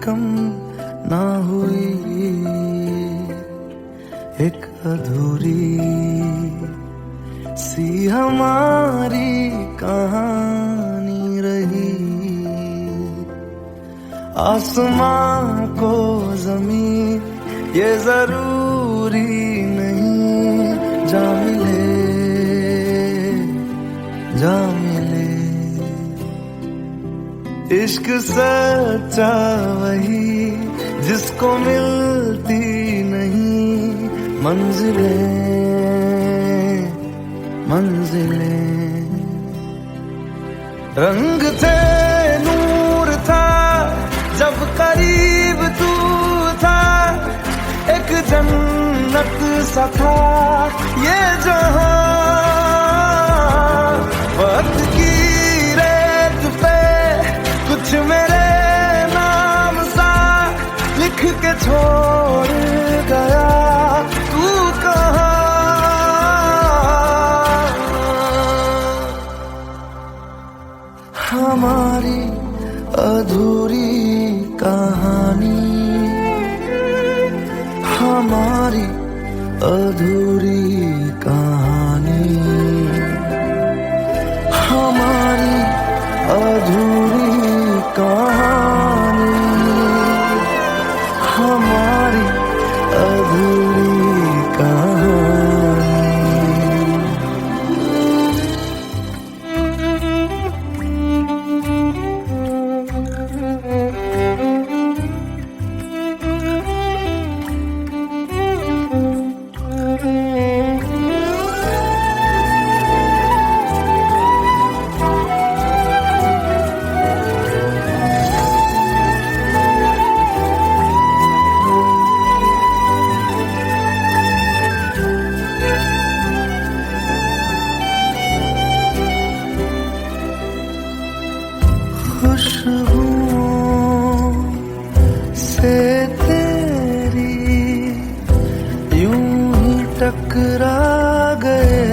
कम ना हुई, एक अधूरी सी हमारी कहानी रही। आसमां को जमीन ये जरूरी नहीं, जा मिले जा मिले। इश्क सच्चा वही जिसको मिलती नहीं मंजिलें मंजिलें। रंग थे नूर था जब करीब तू था, एक जन्नत सा था ये जहां। वक्त की रेत पे कुछ मेरे नाम सा लिख के छोड़ गया, तू कहाँ? हमारी अधूरी कहानी, हमारी अधूरी कहानी, हमारी अधूरी कहानी, हमारी अधूरी कहानी। खुशबुओं से तेरी यूं ही टकरा गए,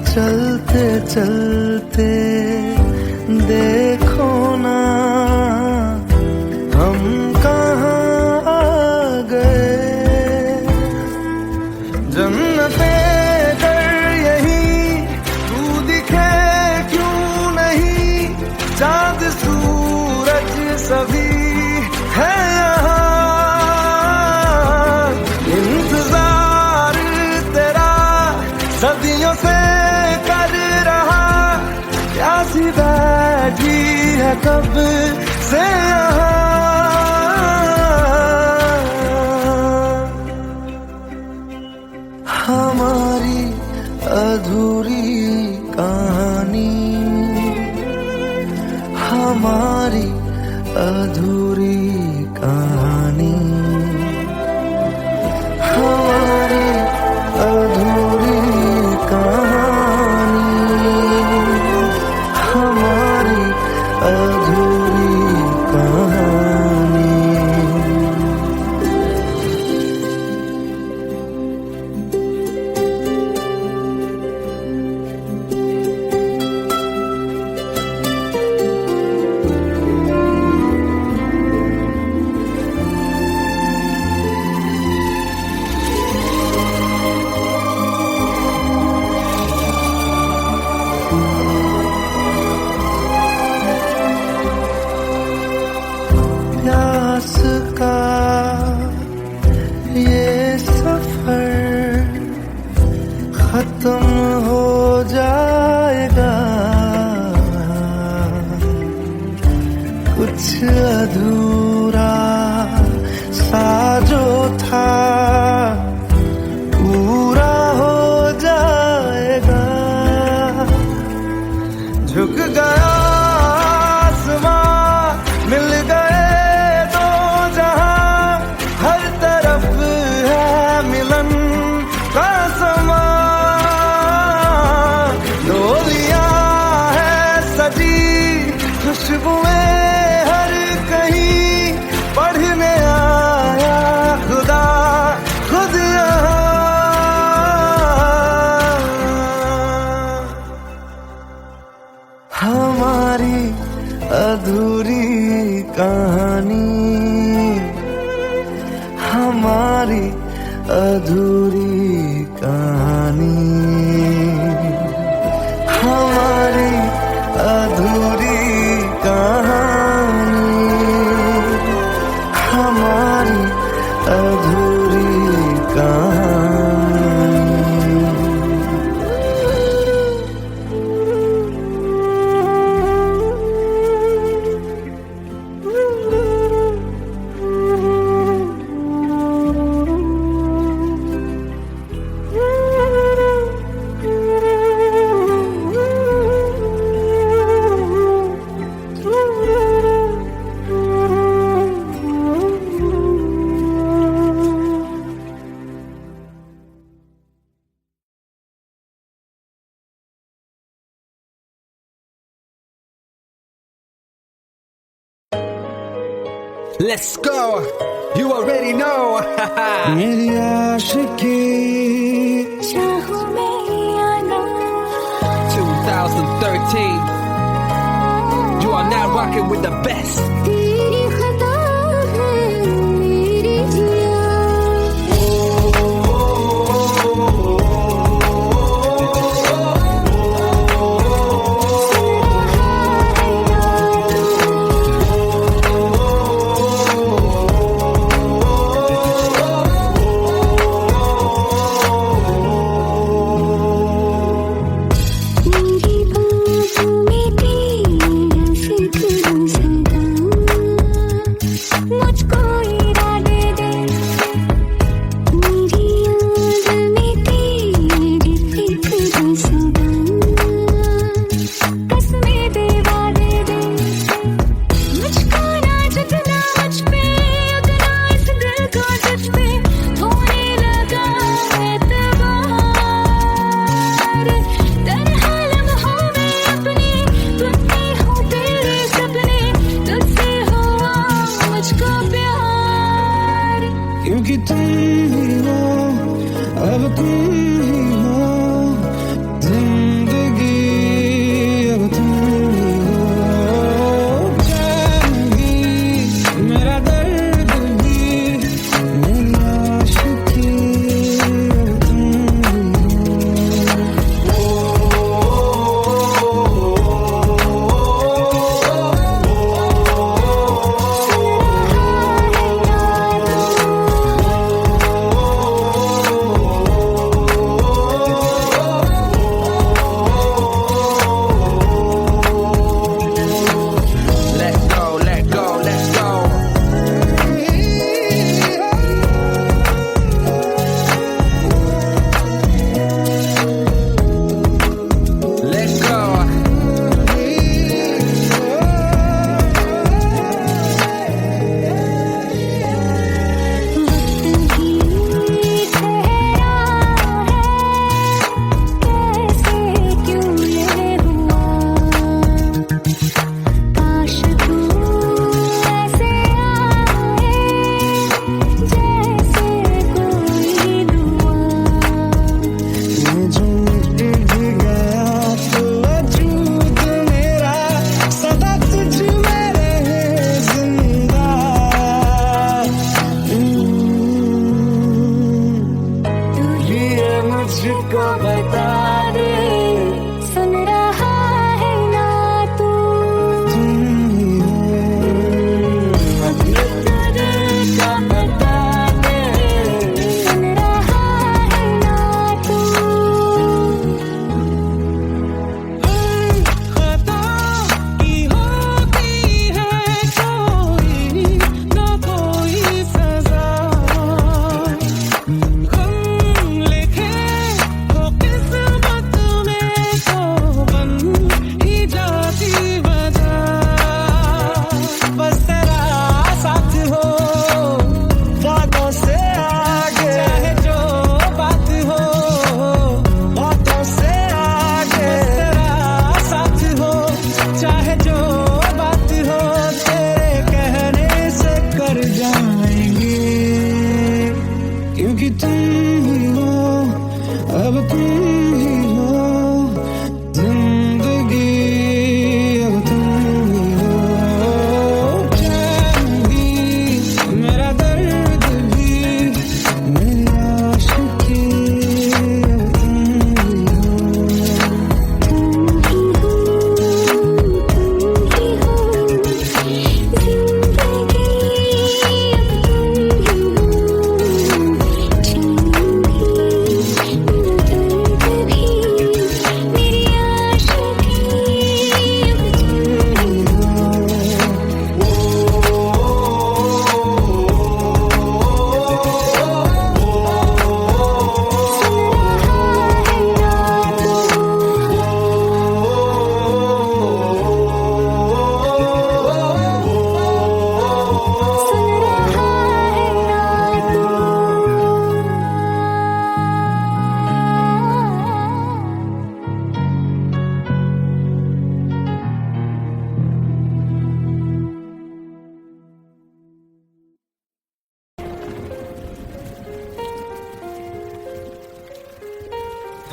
चलते चलते देखो ना हम कहाँ आ गए। जन्नते चाँद सूरज सभी है यहाँ, इंतजार तेरा सदियों से कर रहा, प्यासी बैठी है कब से यहाँ। हमारी अधूरी कहानी, हमारी अधूरी कहानी, हमारी अधूरी कहानी, हमारी अधूरी कहानी। प्यास का ये सफर खत्म हो जाएगा, कुछ अधूरा सा जो था पूरा हो जाएगा। झुक गया आसमां, मिल गए दो जहां, हर तरफ है मिलन का समा। डोलियां है सजी खुशबुएं हर कहीं, पढ़ने आया अधूरी कहानी, हमारी अधूरी कहानी, हमारी अधूरी कहानी, हमारी अधूरी कहानी। Let's go! You already know! मेरी आशिकी 2013. You are now rocking with the best. तेरी खता है मेरी जिया मेरी बाहों में तेरा फिक्र सदा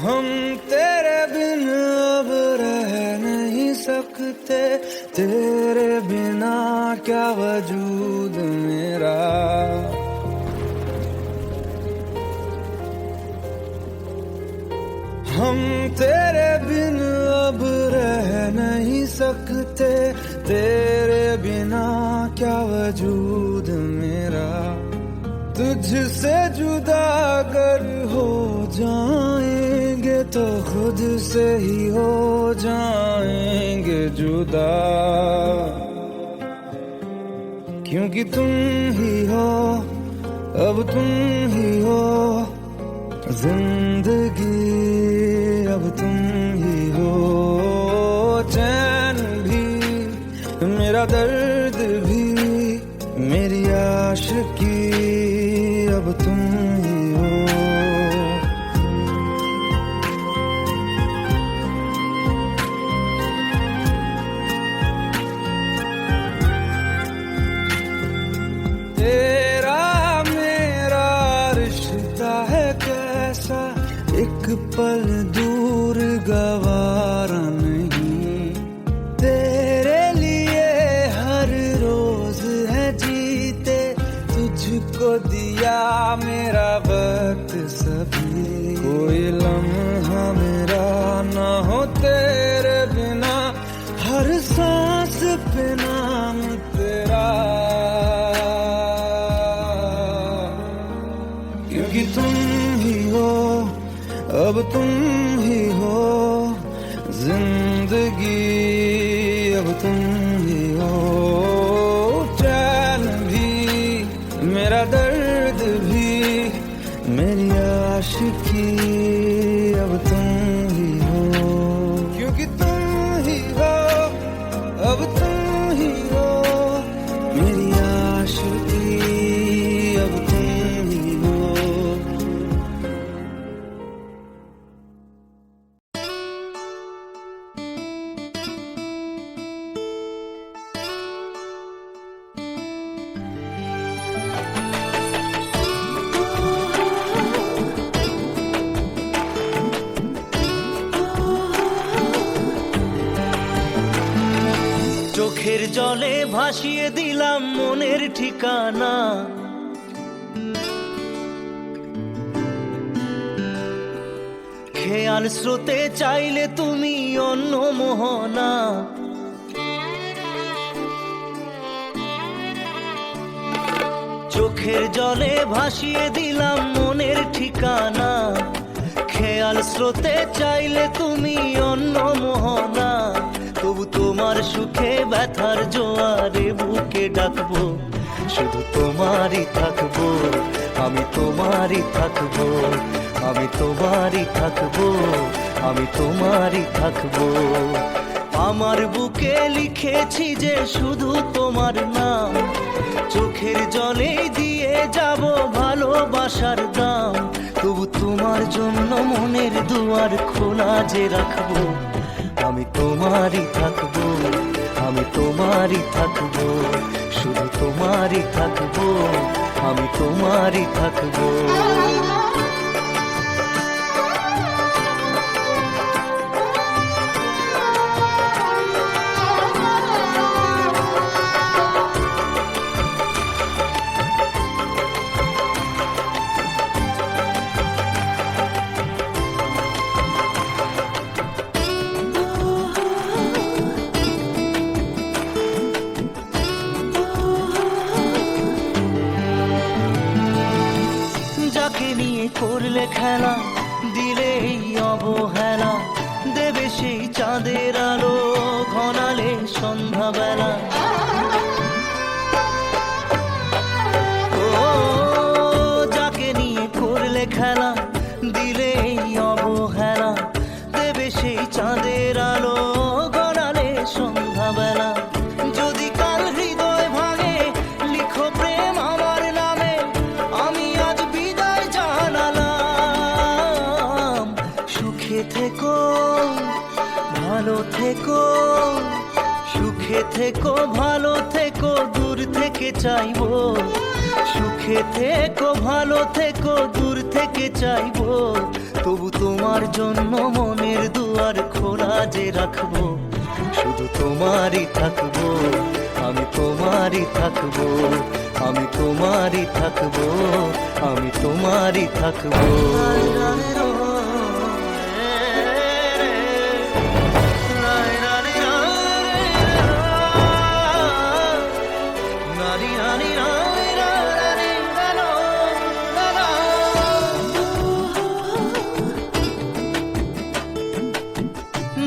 हम तेरे बिन अब रह नहीं सकते, तेरे बिना क्या वजूद मेरा। हम तेरे बिन अब रह नहीं सकते, तेरे बिना क्या वजूद मेरा। तुझसे जुदा अगर हो जाएंगे तो खुद से ही हो जाएंगे जुदा, क्योंकि तुम ही हो, अब तुम ही हो जिंदगी, अब तुम ही हो। चैन भी मेरा दर्द भी मेरी आशिकी, अब तुम ही हो। तेरा मेरा रिश्ता है कैसा, एक पल दूर गवारा नहीं। तेरे लिए हर रोज है जीते, तुझको दिया मेरा वक्त सभी। कोई लम्हा मेरा ना हो तेरे बिना, हर सांस पे नाम तेरा, क्योंकि तुम ही हो, अब तुम ही हो जिंदगी, अब तुम ही हो। चैन भी मेरा दर्द भी मेरी आशिकी, अब तुम ही हो, क्योंकि तुम ही हो, अब तुम ही हो मेरी आशिकी, अब तुम ही हो। চোখের জলে ভাসিয়ে দিলাম মনের ঠিকানা, খেয়াল স্রোতে চাইলে তুমি অন্য মোহনা। চোখের জলে ভাসিয়ে দিলাম মনের ঠিকানা, খেয়াল স্রোতে চাইলে তুমি অন্য মোহনা। তবু তোমার সুখে ব্যথার জোয়ারে বুকে ডাকবো, শুধু তোমারই থাকবো, আমি তোমারই থাকবো, আমি তোমারই থাকবো, আমি তোমারই থাকবো। আমার বুকে লিখেছি যে শুধু তোমার নাম, চোখের জলে দিয়ে যাব ভালোবাসার দাম। তবু তোমার জন্য মনের দুয়ার খোলা যে রাখবো, আমি তোমারই থাকবো, আমি তোমারই থাকবো, শুধু তোমারই থাকবো, আমি তোমারই থাকবো। করলে খেলা দিলে এই অবহেলা, দেবে সেই চাঁদের আলো ঘনালে সন্ধ্যাবেলা। ও যাকে নিয়ে করলে খেলা দিলে এই অবহেলা, দেবে সেই চাঁদের আলো ঘনালে সন্ধ্যাবেলা। যদি কাল হৃদয় ভাঙে লিখো প্রেম আমার নামে, আমি আজ বিদায় জানালাম। সুখে থেকো ভালো থেকো, সুখে থেকো ভালো থেকো, দূর থেকে থেকে চাইবো, সুখে থেকো ভালো থেকো দূর থেকে চাইবো, তবু তোমার জন্য মনের দুয়ার খোলা যে রাখবো, শুধু তোমারই থাকবো, আমি তোমারই থাকবো, আমি তোমারই থাকবো, আমি তোমারই থাকবো।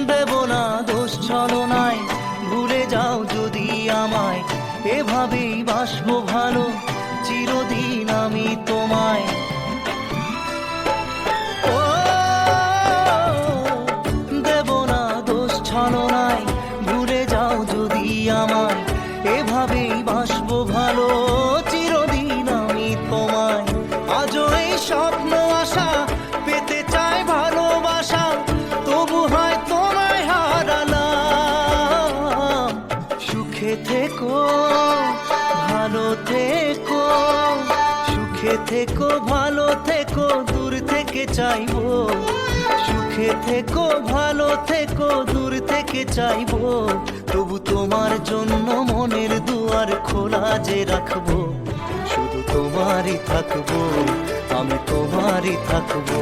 দেব না দোষ ছলনায়, ভুলে যাও যদি আমায়, এভাবেই বাসবো ভালো চিরদিন আমি তোমায়। ও দেব না দোষ ছলনায়, ভুলে যাও যদি আমায়, এভাবেই বাসবো ভালো চিরদিন আমি তোমায়। আজও এই স্বপ্ন আশা পেতে চাই ভালোবাসা, তবু হয় তোমায় হারালাম। সুখে থেকো ভালো থেকো, সুখে থেকো ভালো থেকো দূর থেকে চাইবো, সুখে থেকো ভালো থেকো দূর থেকে চাইবো, তবু তোমার জন্য মনের দুয়ার খোলা যে রাখবো, শুধু তোমারই থাকবো, আমি তোমারই থাকবো,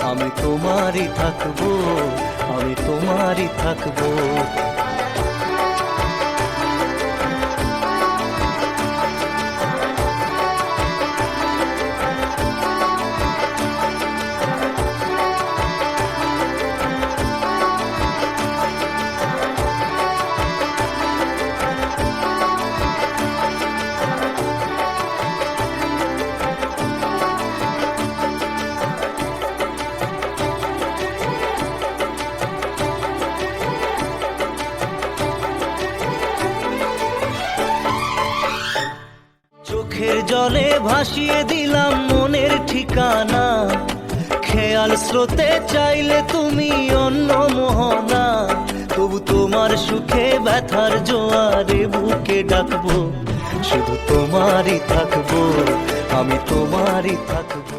আমি তোমারই থাকবো, আমি তোমারই থাকবো। চোখের জলে ভাসিয়ে দিলাম মনের ঠিকানা, খেয়াল স্রোতে চাইলে তুমি অন্য মোহনা, তবু তোমার সুখে ব্যথার জোয়ারে বুকে ডাকবো, শুধু তোমারই থাকবো, আমি তোমারই থাকবো।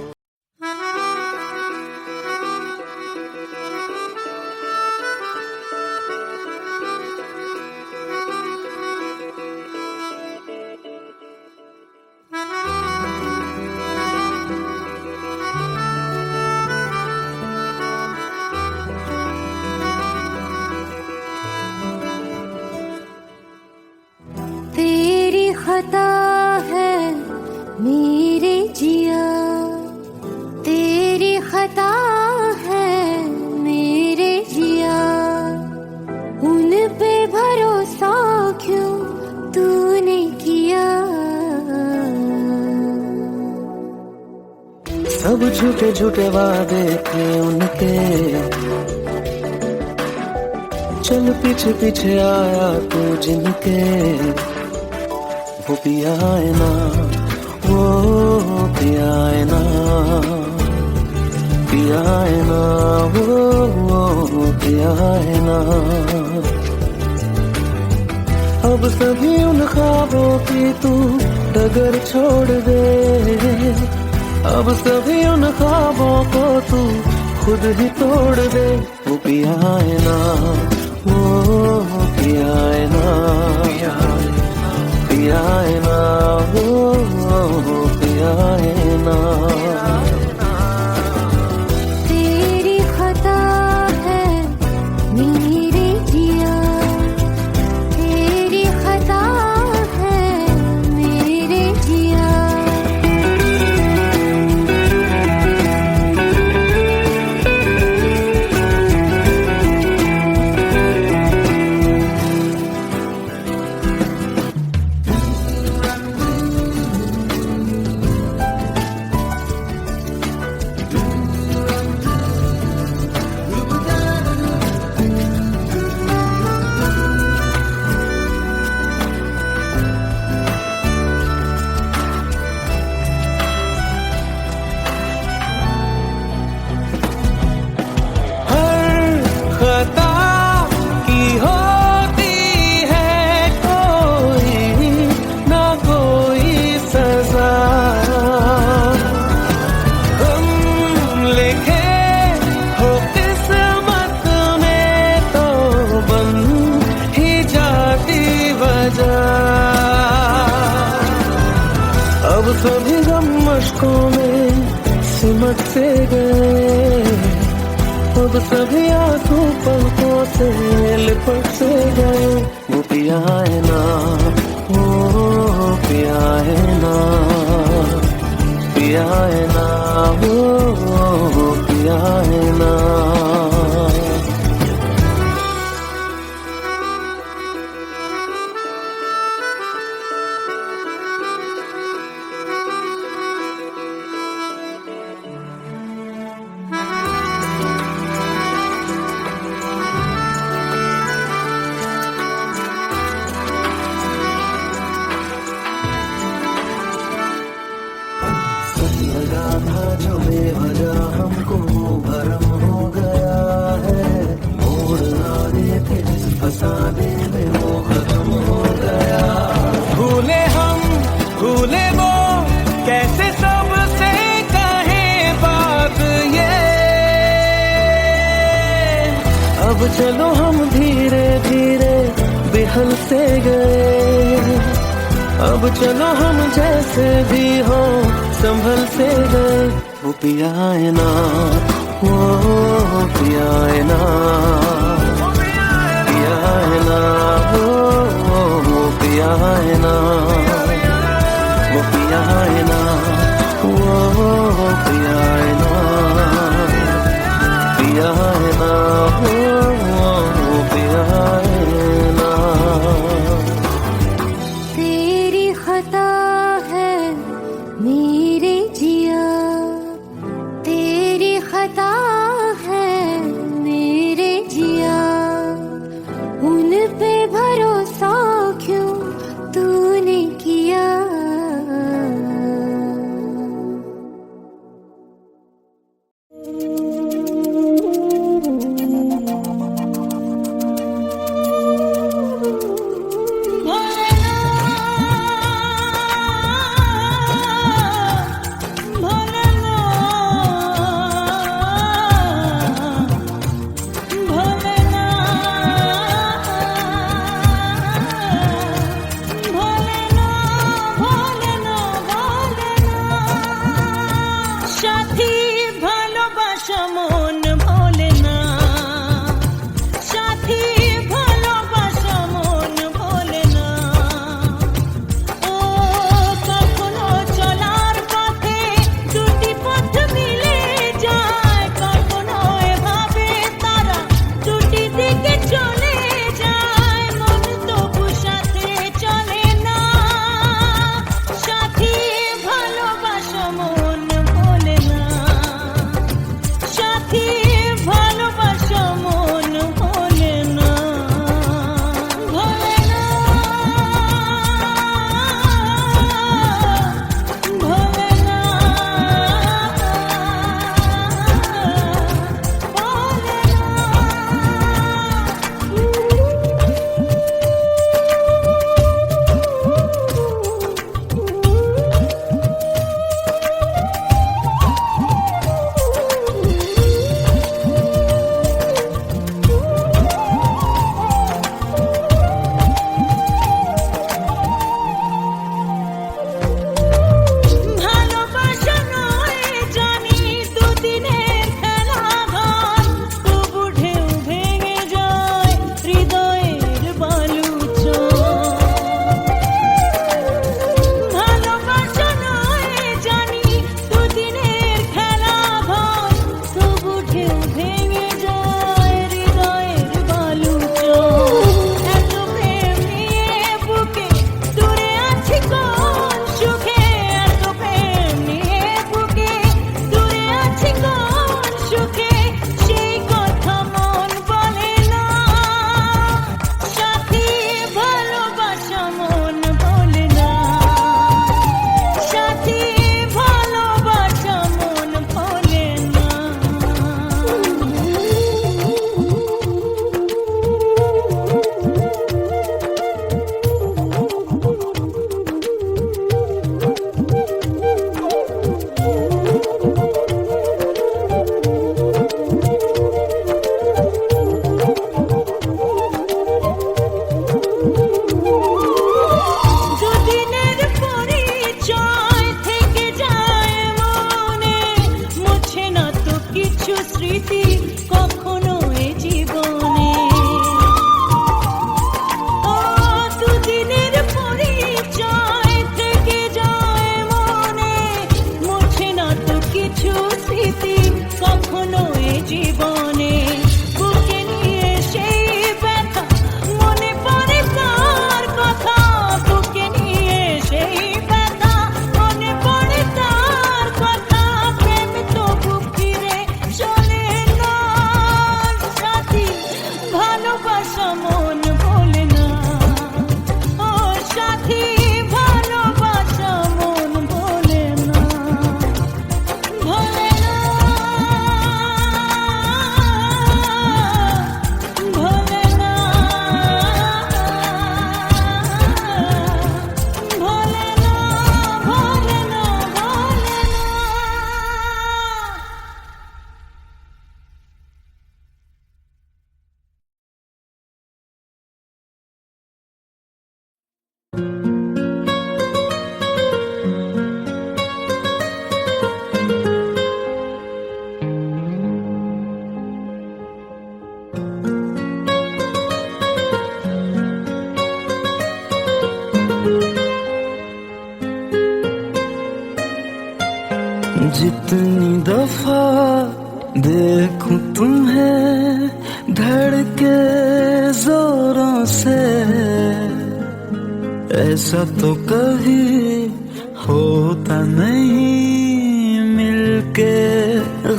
तेरी खता है मेरे जिया, तेरी खता है मेरे जिया, उन पे भरोसा क्यों तूने किया। सब झूठे झूठे वादे थे उनके, चल पीछे पीछे आया तू जिनके, वो पिया है ना, वो पिया है ना, पिया है ना, वो पिया है ना। अब सभी उन ख्वाबों की तू डगर छोड़ दे, अब सभी उन ख्वाबों को तू खुद ही तोड़ दे, वो पिया है ना, वो पिया है ना, पिया है ना, वो पिया है ना। तेरी खता है मेरे जिया, तेरी खता है मेरे जिया। अब सभी गम मशकों में सिमट से गए, अब सभी आंसू पलकों से लिपट से गए। वो पिया है ना, वो पिया है ना, पिया है ना, वो पिया है ना। लगा था जो बेवजह हमको भरम हो गया है, मोड़ आने के जिस फसाने में वो खत्म हो गया। भूले हम भूले वो, कैसे सबसे कहे बात ये। अब चलो हम धीरे धीरे बिहल से गए, अब चलो हम जैसे भी हो संभल से गए। वो पिया है ना, वो पिया है ना, पिया है ना, वो पिया है ना, वो पिया है ना, वो पिया है ना, पिया है ना, वो पिया है ना। तेरी खता है मेरे जिया, तेरी खता है मेरे जिया, उन पे भरोसा क्यों तूने किया। जितनी दफा देखूं तुम्हें धड़के जोरों से, ऐसा तो कभी होता नहीं मिलके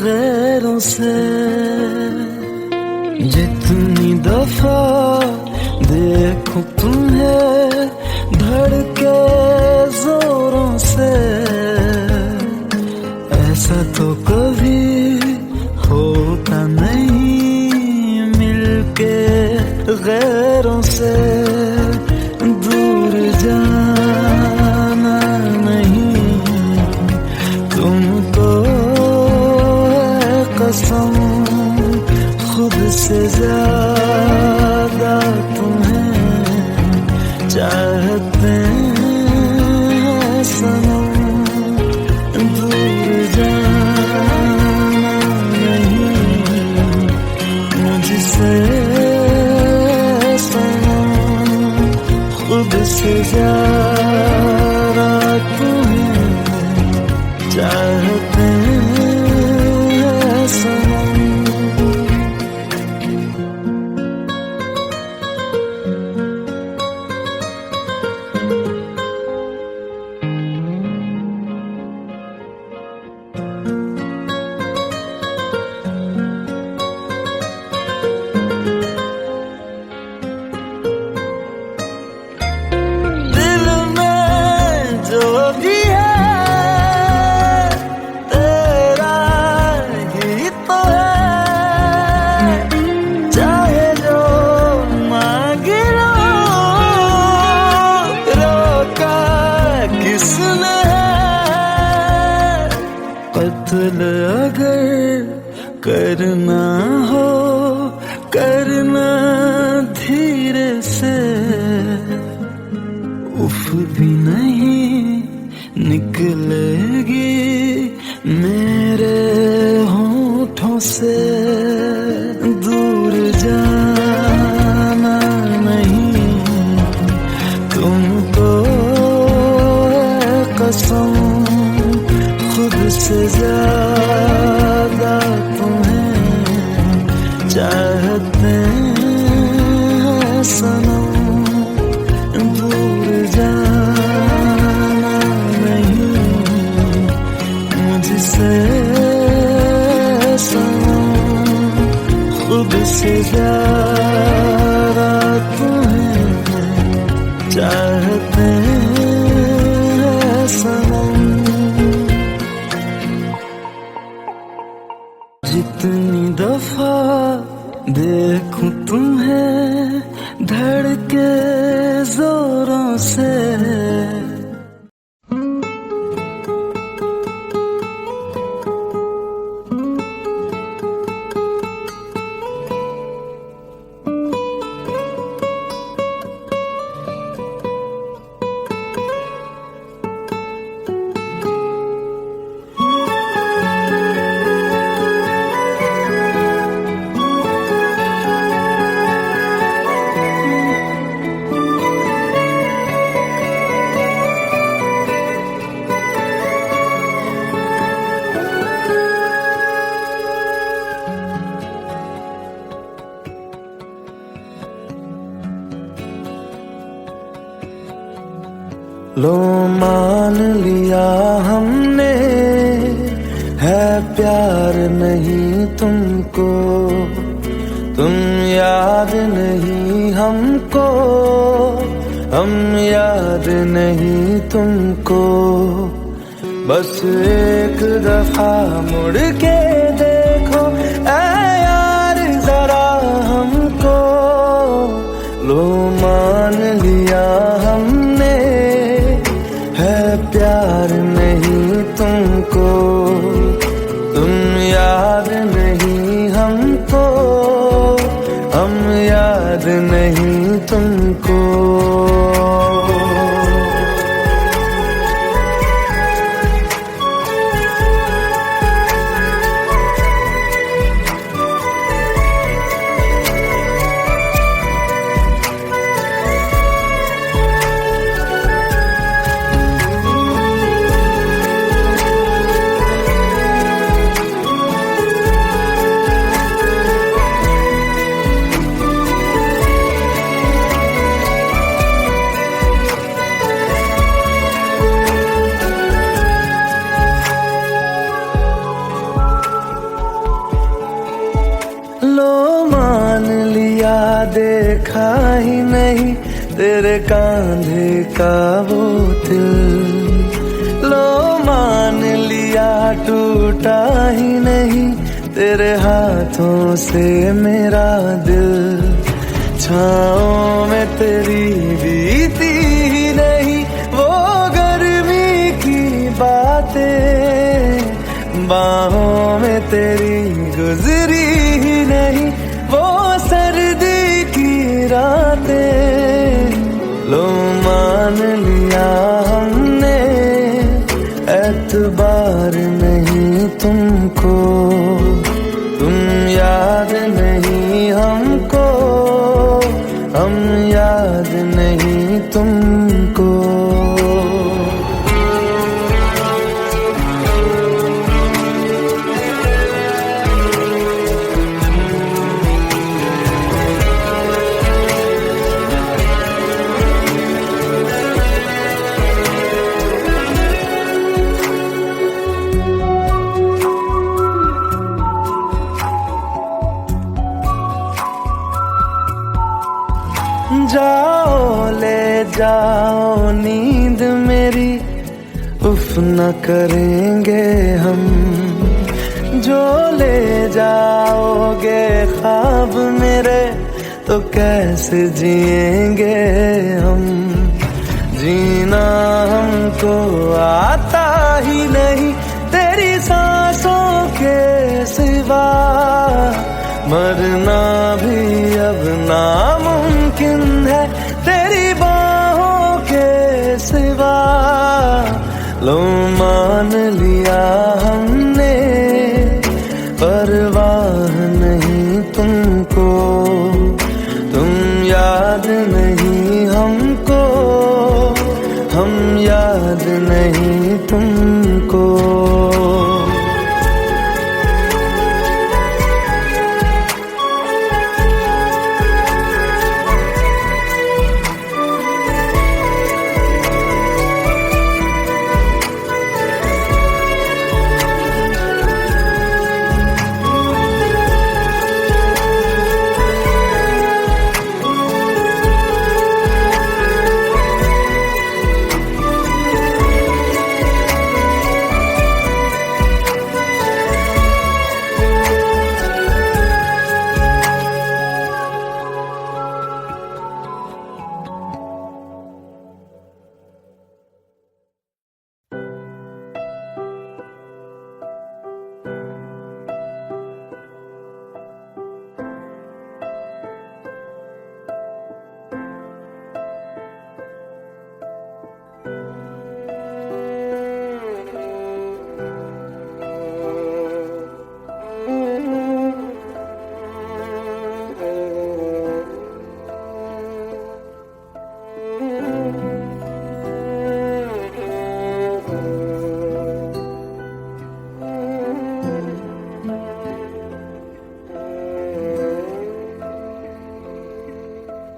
गैरों से। जितनी दफा देखूं तुम्हें धड़के जोरों से, ऐसा तो कभी होता नहीं मिलके गैरों से। दूर जाना नहीं तुमको है कसम, खुद से ज्यादा तुम्हें चाहते हैं सनम। दूर जाना नहीं मुझसे सनम, खुद से ज्यादा तुम्हें चाहते हैं सनम। कत्ल अगर करना हो करना धीरे से, उफ भी नहीं निकलेगी मेरे होठों से। दूर जाना नहीं तुमको है कसम, खुद से ज्यादा तुम्हें चाहते हैं सनम। दूर जाना नहीं मुझसे सनम, खुद से ज्यादा तुम्हें चाहते हैं सनम। जितनी दफा देखूं तुम्हें धड़के जोरों से, लो मान लिया हमने है प्यार नहीं तुमको, तुम याद नहीं हमको, हम याद नहीं तुमको। बस एक दफा मुड़ के देखो ऐ यार जरा हमको। लो मान लिया हमने है प्यार नहीं तुमको, तुम याद नहीं हमको, हम याद नहीं तुमको। देखा ही नहीं तेरे कांधे का वो दिल, लो मान लिया टूटा ही नहीं तेरे हाथों से मेरा दिल। छाँव में तेरी बीती ही नहीं वो गर्मी की बातें, बाहों में तेरी गुजरी ही नहीं वो सर्दी की रातें। लो मान लिया हमने एतबार नहीं तुमको, तुम याद नहीं हमको, हम याद नहीं तुमको। जाओ ले जाओ नींद मेरी, उफ न करेंगे हम, जो ले जाओगे ख्वाब मेरे तो कैसे जिएंगे हम। जीना हमको आता ही नहीं तेरी सांसों के सिवा, मरना भी अब नामुमकिन है तेरी बाहों के सिवा। लो मान लिया हमने परवाह नहीं तुमको, तुम याद नहीं हमको, हम याद नहीं तुमको।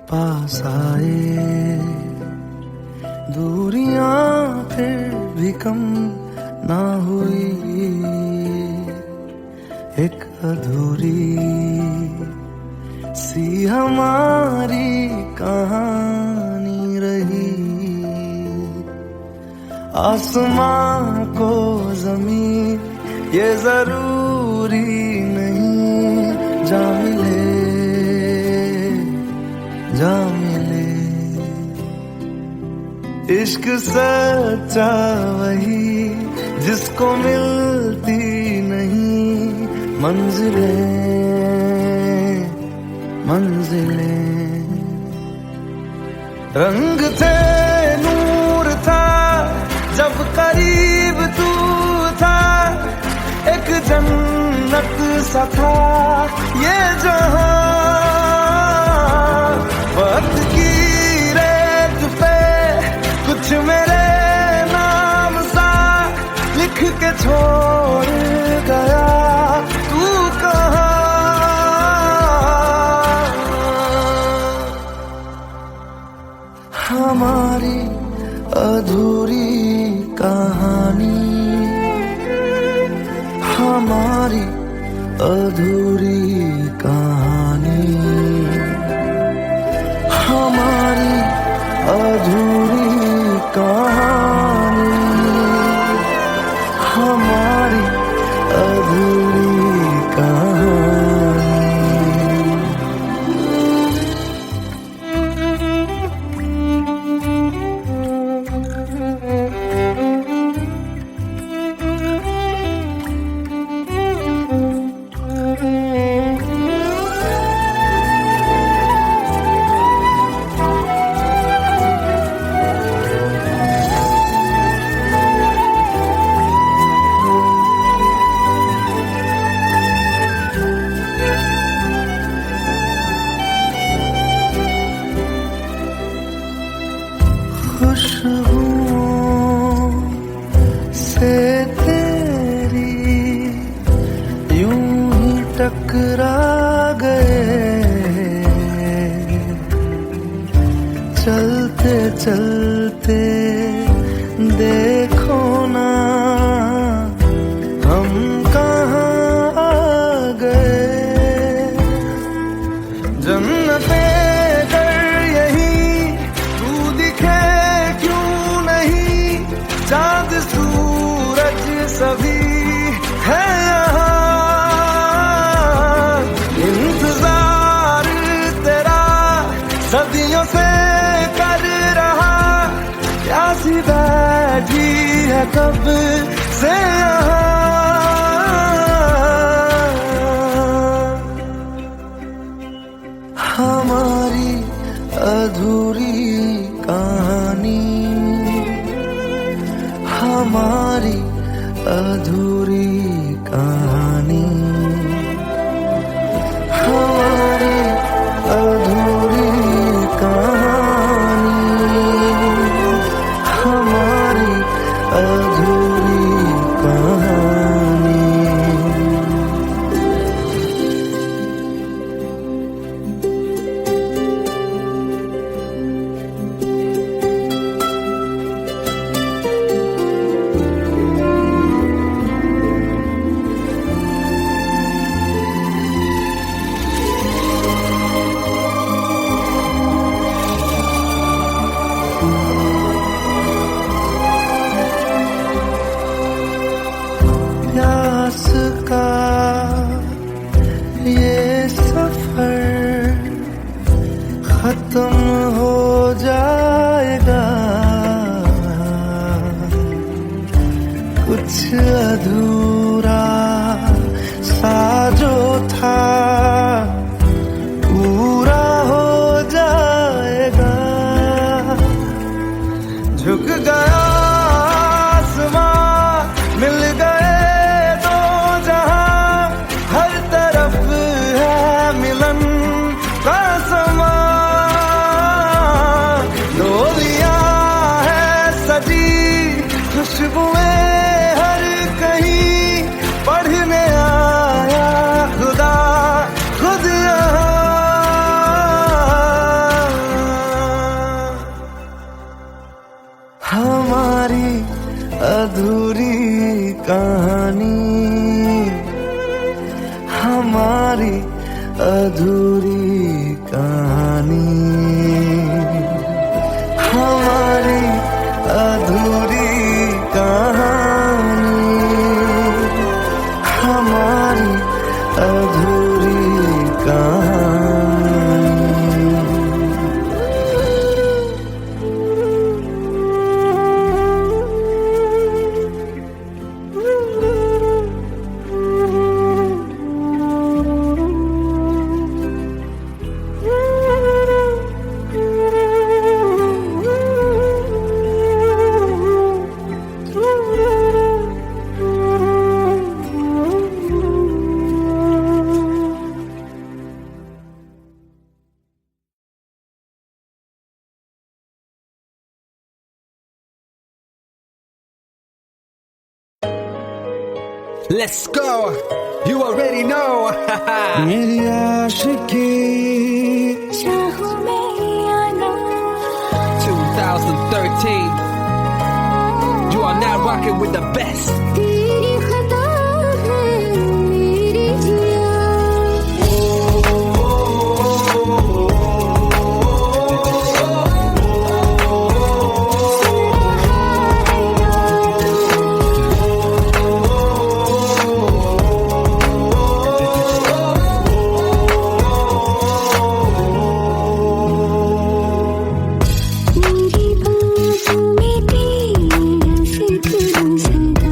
पास आए दूरियां फिर भी कम ना हुई, एक अधूरी सी हमारी कहानी रही। आसमां को जमीन ये जरूरी नहीं जा मिले, जा मिले। इश्क सच्चा वही जिसको मिलती नहीं मंजिलें, मंजिलें। रंग थे नूर था जब करीब तू था, एक जन्नत सा था ये जहां। वक्त की रेत पे कुछ मेरे नाम सा लिख के छोड़ गया तू कहाँ। हमारी अधूरी कहानी, हमारी अधूरी कहानी। देखो ना हम कहाँ आ गए। जन्नते कर यही तू दिखे क्यों नहीं, चांद सूरज सभी है यहाँ। इंतजार तेरा सदियों से कर रहा, प्यासी बैठी है कब से यहाँ। हमारी अधूरी कहानी, हमारी अधूरी कहानी, हमारी अधूरी कहानी, हमारी अधूरी कहानी। प्यास का ये सफर खत्म हो जाएगा, कुछ अधूरा सा जो था पूरा हो जाएगा। झुक गया आसमां, मिल गए दो जहां, हर तरफ है मिलन का समा। डोलियां है सजी खुशबुएं हर कहीं, पढ़ने आया खुदा खुद यहाँ। हमारी अधूरी कहानी, हमारी अधूरी कहानी, हमारी अधूरी कहानी, हमारी अधूरी कहानी। Let's go. You already know. मेरी आशिकी चाहूं मैं आना, 2013. You are now rocking with the best. तेरी खता है मेरी जिया। मेरी बातों में तेरा फिक्र सदा,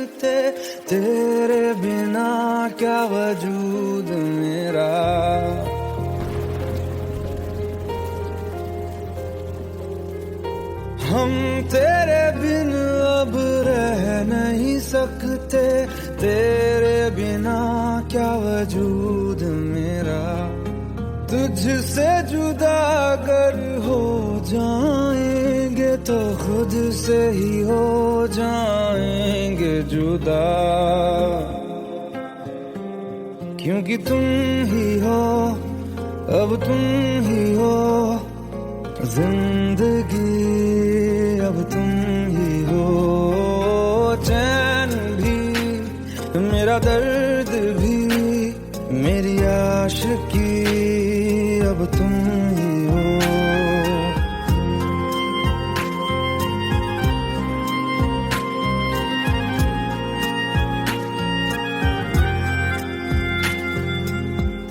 सकते, तेरे बिना क्या वजूद मेरा। हम तेरे बिन अब रह नहीं सकते, तेरे बिना क्या वजूद मेरा। तुझसे जुदा अगर हो जाएंगे तो खुद से ही हो जाएंगे जुदा, क्योंकि तुम ही हो, अब तुम ही हो जिंदगी, अब तुम ही हो। चैन भी मेरा दर्द भी मेरी आशिकी, अब तुम ही हो।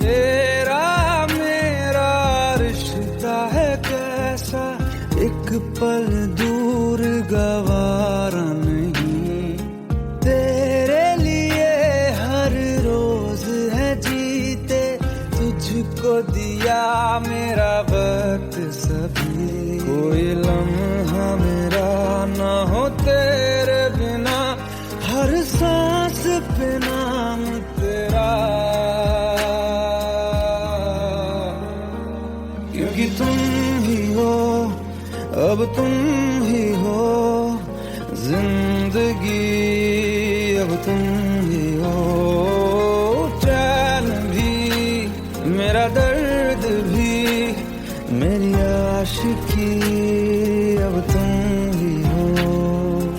तेरा मेरा रिश्ता है कैसा, एक पल दूर गवारा नहीं। तेरे लिए हर रोज है जीते, तुझको दिया मेरा वक्त सभी। कोई लम्हा मेरा ना हो तेरे बिना, हर सांस पे नाम तेरा, क्योंकि तुम ही हो, अब तुम ही हो जिंदगी, अब तुम ही हो। चैन भी मेरा दर्द भी मेरी आशिकी, अब तुम ही हो,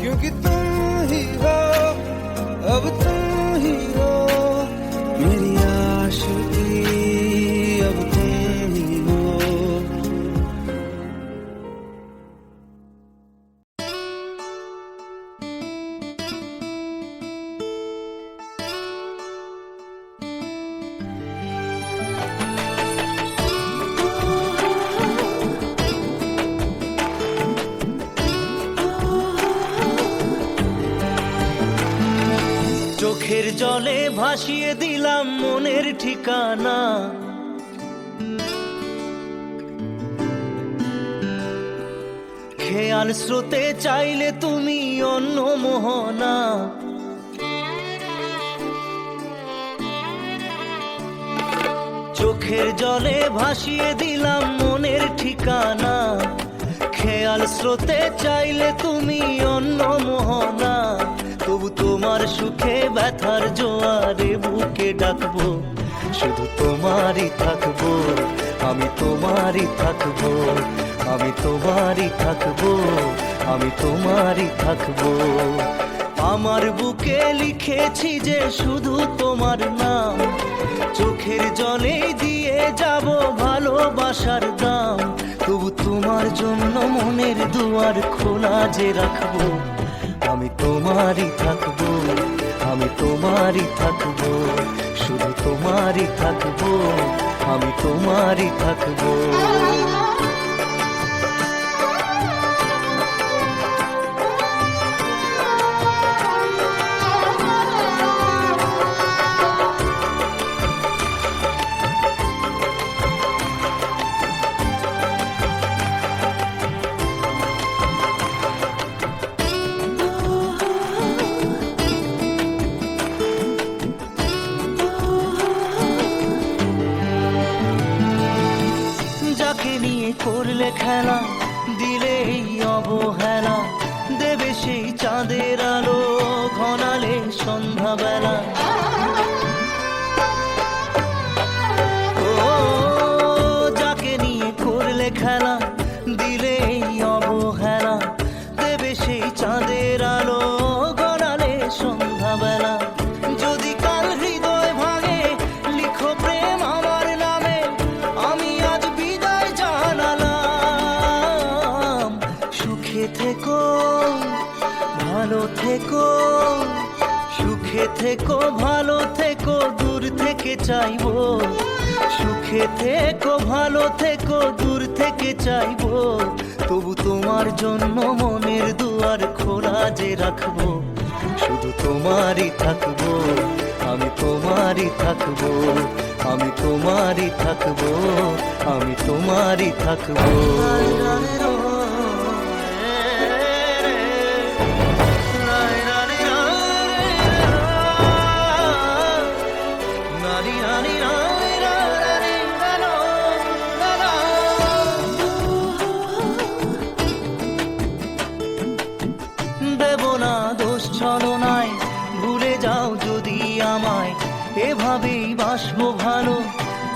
क्योंकि तुम ही हो, अब तुम ही हो मेरी आशिकी, अब तुम ही हो। চোখের জলে ভাসিয়ে দিলাম মনের ঠিকানা, খেয়াল স্রোতে চাইলে তুমি অন্য মোহনা। চোখের জলে ভাসিয়ে দিলাম মনের ঠিকানা, খেয়াল স্রোতে চাইলে তুমি অন্য মোহনা। তবু তোমার সুখে ব্যথার জোয়ারে বুকে ডাকবো, শুধু তোমারই থাকবো, আমি তোমারই থাকবো, আমি তোমারই থাকবো, আমি তোমারই থাকবো। আমার বুকে লিখেছি যে শুধু তোমার নাম, চোখের জলে দিয়ে যাব ভালোবাসার দাম। তবু তোমার জন্য মনের দুয়ার খোলা যে রাখবো, আমি তোমারই থাকবো, আমি তোমারই থাকবো, শুধু তোমারই থাকবো, আমি তোমারই থাকবো। করলে খেলা দিলে এই অবহেলা, দেবে সেই চাঁদের আলো ঘনালে সন্ধ্যাবেলা। ও যাকে নিয়ে করলে খেলা দিলে এই অবহেলা, দেবে সেই চাঁদের আলো ঘনালে সন্ধ্যাবেলা। যদি কাল হৃদয় ভাঙে লিখো প্রেম আমার নামে, আমি আজ বিদায় জানালাম। সুখে থেকো ভালো থেকো, সুখে থেকো ভালো থেকো, দূর থেকে চাইবো। সুখে থেকো ভালো থেকো, দূর থেকে চাইবো। তবু তোমার জন্য মনের দুয়ার খোলা যে রাখবো, শুধু তোমারই থাকবো, আমি তোমারই থাকবো, আমি তোমারই থাকবো, আমি তোমারই থাকবো। দেব না দোষ ছলনায়, ভুলে যাও যদি আমায়, এভাবেই বাসবো ভালো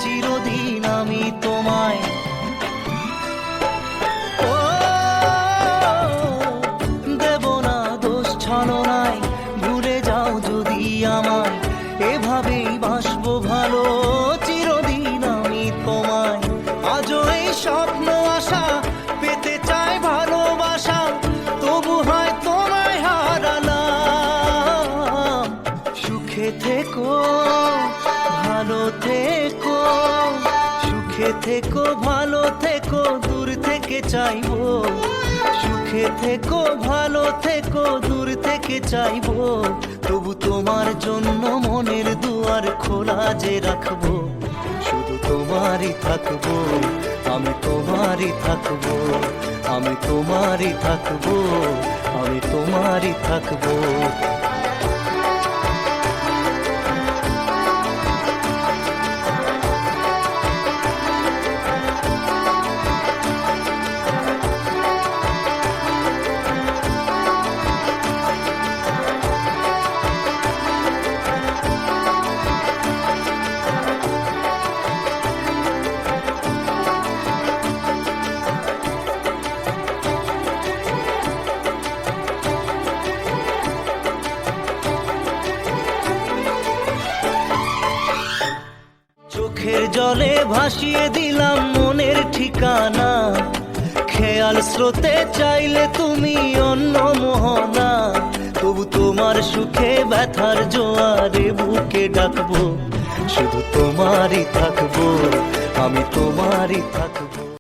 চিরদিন আমি তোমায়। ও দেব না দোষ ছলনায়, ভুলে যাও যদি আমায়, এভাবেই বাসবো ভালো চিরদিন আমি তোমায়। আজও এই স্বপ্ন আশা পেতে চাই ভালোবাসা, তবু হয় তোমায় হারালাম। সুখে থেকো ভালো থেকো, সুখে থেকো ভালো থেকো, দূর থেকে চাইবো। সুখে থেকো ভালো থেকো, দূর থেকে চাইবো, তবু তোমার জন্য মনের দুয়ার খোলা যে রাখবো। শুধু তোমারই থাকবো, আমি তোমারই থাকবো, আমি তোমারই থাকবো, আমি তোমারই থাকবো। চোখের জলে ভাসিয়ে দিলাম মনের ঠিকানা, খেয়াল স্রোতে চাইলে তুমি অন্য মোহনা, তবু তোমার সুখে ব্যথার জোয়ারে বুকে ডাকবো। শুধু তোমারই থাকবো, আমি তোমারই থাকবো।